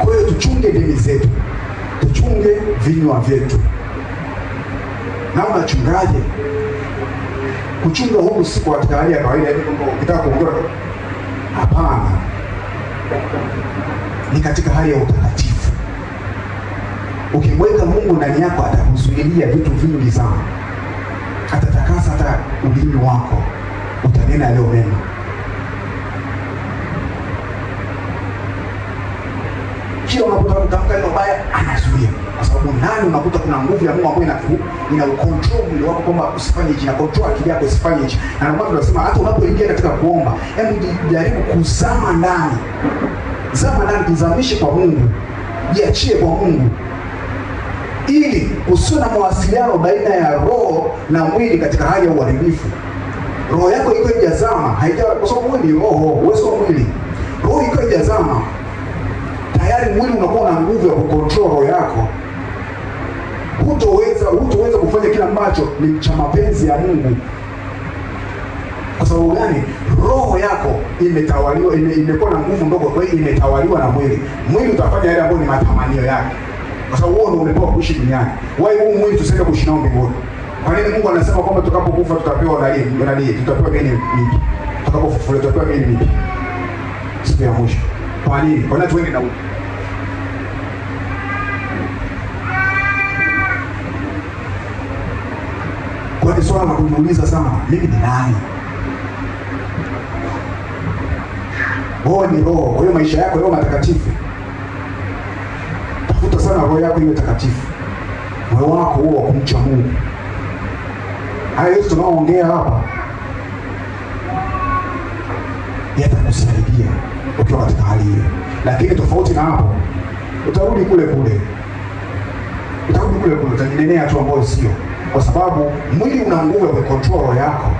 Kwa hiyo tuchunge ndimi zetu, tuchunge vinywa vyetu. Na unachungaje? Kuchunga huku si kwa katika ya kawaida hivi kwamba ukitaka kuongea. Hapana. Ni katika hali ya utakatifu. Ukimweka Mungu ndani yako, atakuzuilia vitu vingi sana. Atatakasa hata ulimi wako, utanena leo mema. Kila unapotaka kutamka neno baya, anazuia. Kwa sababu ndani unakuta kuna nguvu ya Mungu ambayo ina ucontrol mwili wako kwamba usifanye hichi, na control akili yako usifanye hichi. Na ndio maana tunasema hata unapoingia katika kuomba, hebu jaribu kuzama ndani. Zama ndani, kuzamishe kwa Mungu. Jiachie kwa Mungu. Ili usiwe na mawasiliano baina ya roho na mwili katika hali ya uharibifu. Roho yako iko haijazama, kwa sababu wewe ni roho, wewe sio mwili. Roho iko haijazama, tayari mwili unakuwa na nguvu ya kucontrol roho yako. Hutoweza kufanya kila ambacho ni cha mapenzi ya Mungu. Kwa sababu gani? Roho yako imetawaliwa, imekuwa na nguvu ndogo, kwa hiyo imetawaliwa na mwili. Mwili utafanya yale ambayo ni matamanio yake. Kwa sababu wewe ndio umepewa kuishi duniani. Wewe huu mwili tusende kuishi nao mbinguni. Kwa nini Mungu anasema kwamba tutakapokufa tutapewa nani? Tutapewa nini mimi? Tutakapofufuliwa tutapewa nini mimi? Siku ya mwisho. Kwa nini? Kwa nini tuende na huko? Kwa hiyo swala la kujiuliza sana, mimi ni nani? Wewe ni roho, kwa hiyo maisha yako yao matakatifu. Tafuta sana roho yako iwe takatifu. Moyo wako huo wa kumcha Mungu. Haya yote tunaoongea hapa yatakusaidia ukiwa katika hali hiyo. Lakini tofauti na hapo, utarudi kule kule. Utajinenea tu ambayo sio. Kwa sababu mwili una nguvu ya kucontrol roho yako.